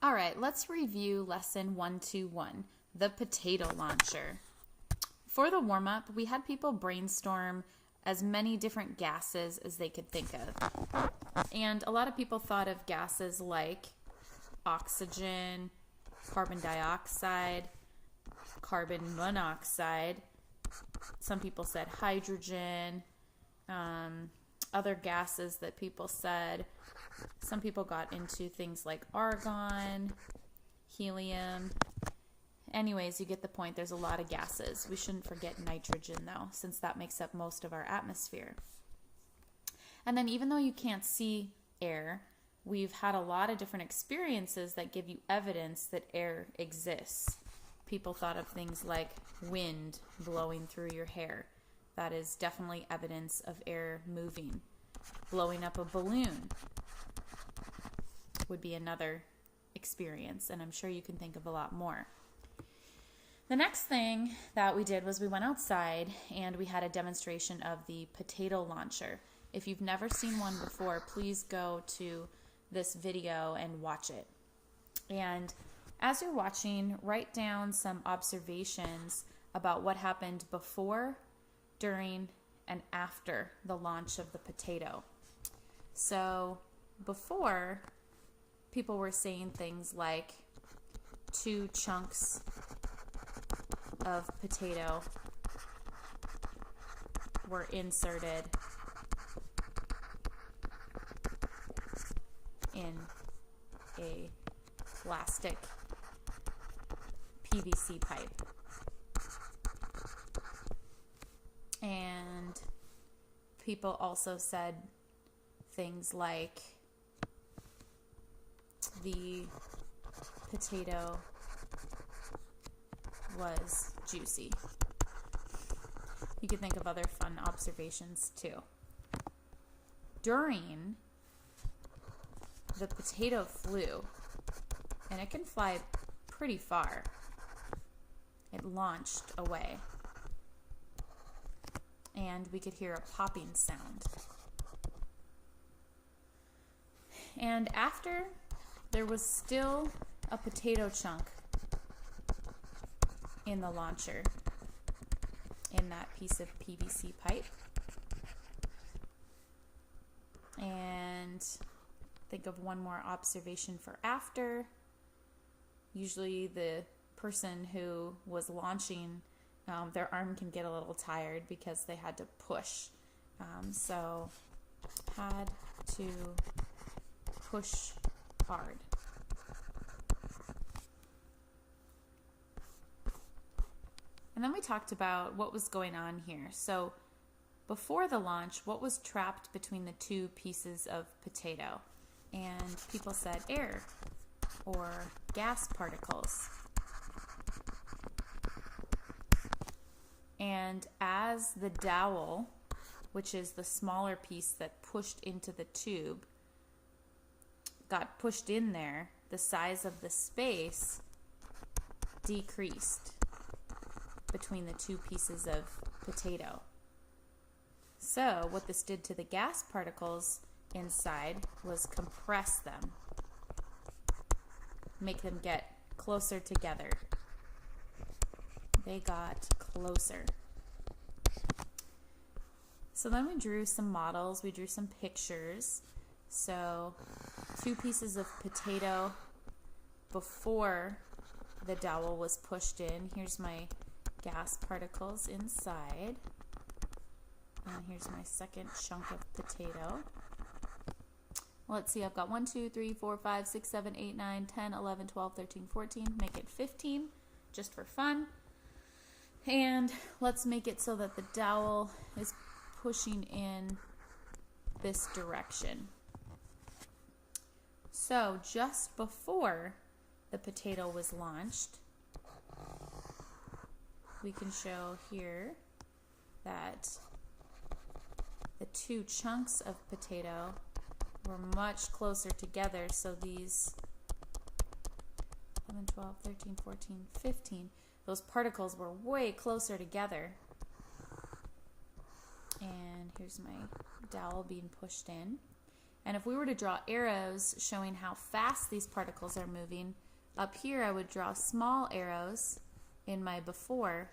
All right, let's review lesson 121, the potato launcher. For the warm-up, we had people brainstorm as many different gases as they could think of. And a lot of people thought of gases like oxygen, carbon dioxide, carbon monoxide. Some people said hydrogen, other gases that people said. Some people got into things like argon, helium. Anyways, you get the point. There's a lot of gases. We shouldn't forget nitrogen, though, since that makes up most of our atmosphere. And then even though you can't see air, we've had a lot of different experiences that give you evidence that air exists. People thought of things like wind blowing through your hair. That is definitely evidence of air moving. Blowing up a balloon would be another experience, and I'm sure you can think of a lot more. The next thing that we did was we went outside and we had a demonstration of the potato launcher. If you've never seen one before, please go to this video and watch it. And as you're watching, write down some observations about what happened before, during, and after the launch of the potato. So before, people were saying things like 2 chunks of potato were inserted in a plastic PVC pipe. And people also said things like the potato was juicy. You could think of other fun observations too. During, the potato flew, and it can fly pretty far. It launched away, and we could hear a popping sound. And after, there was still a potato chunk in the launcher, in that piece of PVC pipe. And think of one more observation for after. Usually the person who was launching, their arm can get a little tired because they had to push. So had to push hard. And then we talked about what was going on here. So before the launch, what was trapped between the 2 pieces of potato? And people said air or gas particles. And as the dowel, which is the smaller piece that pushed into the tube, got pushed in there, the size of the space decreased between the 2 pieces of potato. So what this did to the gas particles inside was compress them, make them get closer together. They got closer. So then we drew some models, we drew some pictures. So 2 pieces of potato before the dowel was pushed in. Here's my gas particles inside. And here's my second chunk of potato. Let's see, I've got 1, 2, 3, 4, 5, 6, 7, 8, 9, 10, 11, 12, 13, 14. Make it 15, just for fun. And let's make it so that the dowel is pushing in this direction. So just before the potato was launched, we can show here that the 2 chunks of potato were much closer together. So these 11, 12, 13, 14, 15, those particles were way closer together. And here's my dowel being pushed in. And if we were to draw arrows showing how fast these particles are moving, up here I would draw small arrows in my before,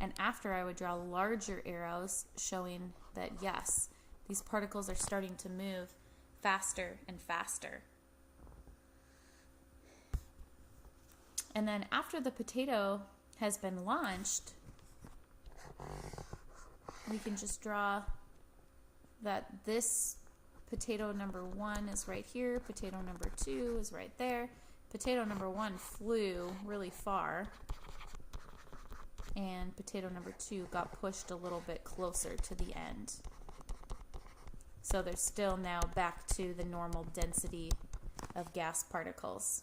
and after I would draw larger arrows showing that yes, these particles are starting to move faster and faster. And then after the potato has been launched, we can just draw that this potato number 1 is right here, potato number 2 is right there. Potato number 1 flew really far, and potato number 2 got pushed a little bit closer to the end. So they're still now back to the normal density of gas particles.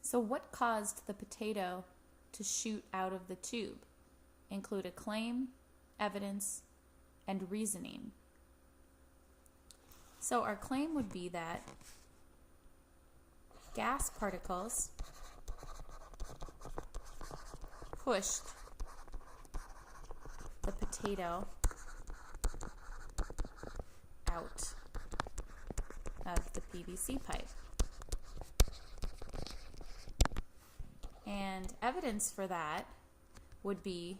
So what caused the potato to shoot out of the tube? Include a claim, evidence, and reasoning. So our claim would be that gas particles pushed the potato out of the PVC pipe. And evidence for that would be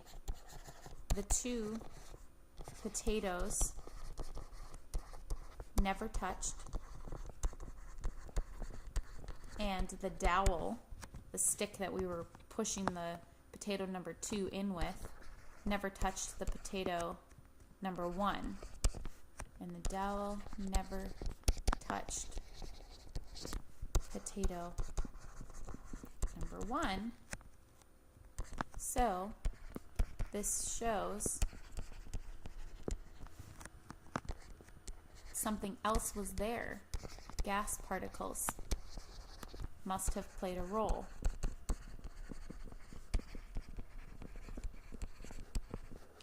the 2 potatoes never touched, and the dowel, the stick that we were pushing the potato number 2 in with, never touched the potato number 1. And the dowel never touched potato number 1. So this shows something else was there. Gas particles must have played a role.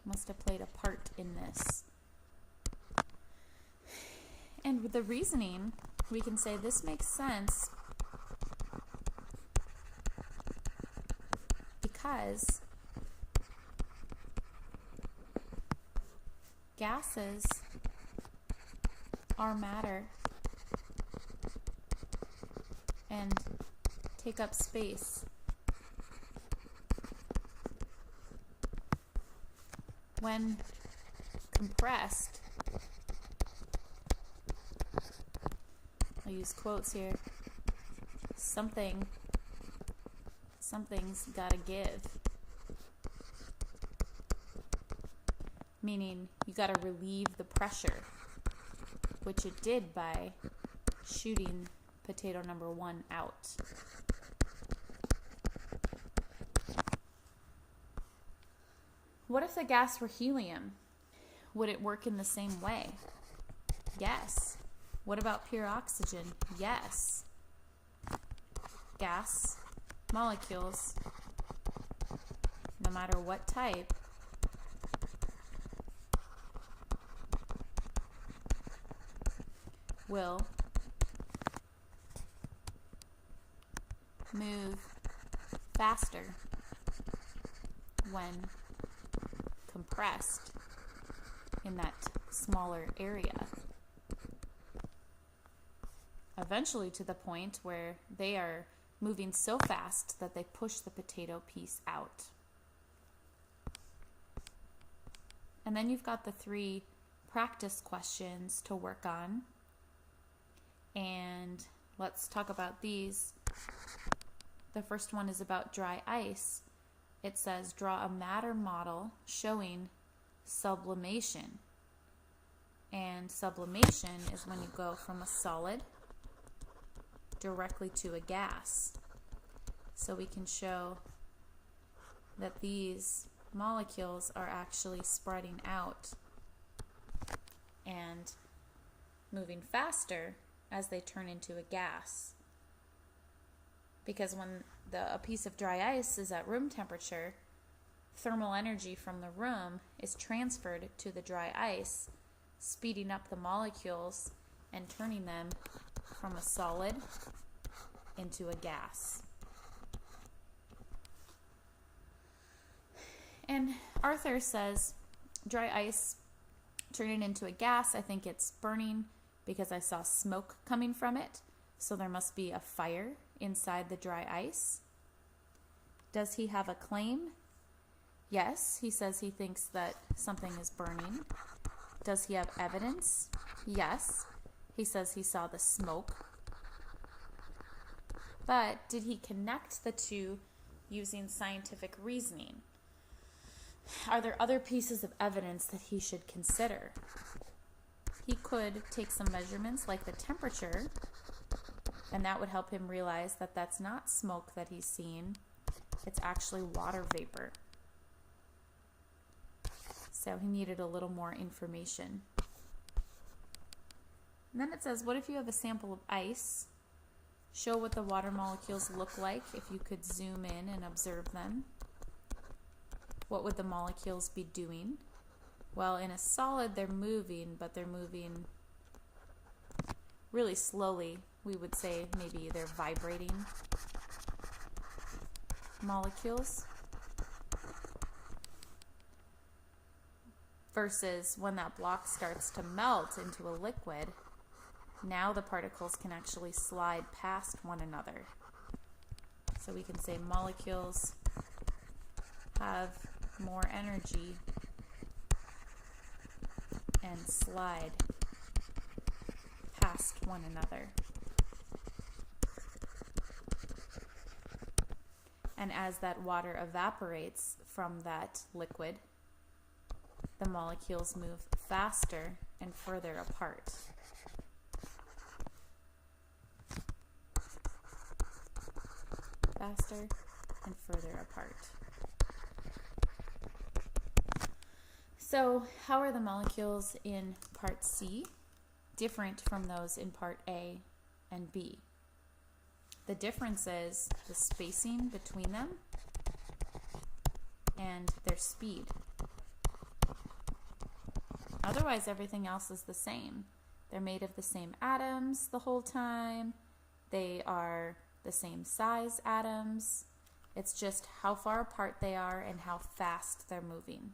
Must have played a part in this. And with the reasoning, we can say this makes sense because gases are matter and take up space. When compressed, I'll use quotes here, something's gotta give. Meaning you gotta relieve the pressure, which it did by shooting potato number 1 out. What if the gas were helium? Would it work in the same way? Yes. What about pure oxygen? Yes. Gas molecules, no matter what type, will move faster when compressed in that smaller area. Eventually to the point where they are moving so fast that they push the potato piece out. And then you've got the 3 practice questions to work on. And let's talk about these. The first one is about dry ice. It says, draw a matter model showing sublimation. And sublimation is when you go from a solid directly to a gas. So we can show that these molecules are actually spreading out and moving faster as they turn into a gas. Because when a piece of dry ice is at room temperature, thermal energy from the room is transferred to the dry ice, speeding up the molecules and turning them from a solid into a gas. And Arthur says dry ice Turn it into a gas. I think it's burning because I saw smoke coming from it. So there must be a fire inside the dry ice. Does he have a claim? Yes, he says he thinks that something is burning. Does he have evidence? Yes, he says he saw the smoke. But did he connect the two using scientific reasoning? Are there other pieces of evidence that he should consider? He could take some measurements like the temperature, and that would help him realize that that's not smoke that he's seeing. It's actually water vapor. So he needed a little more information. And then it says, what if you have a sample of ice? Show what the water molecules look like if you could zoom in and observe them. What would the molecules be doing? Well, in a solid, they're moving, but they're moving really slowly. We would say maybe they're vibrating molecules. Versus when that block starts to melt into a liquid, now the particles can actually slide past one another. So we can say molecules have more energy and slide past one another. And as that water evaporates from that liquid, the molecules move faster and further apart. Faster and further apart. So, how are the molecules in part C different from those in part A and B? The difference is the spacing between them and their speed. Otherwise, everything else is the same. They're made of the same atoms the whole time. They are the same size atoms. It's just how far apart they are and how fast they're moving.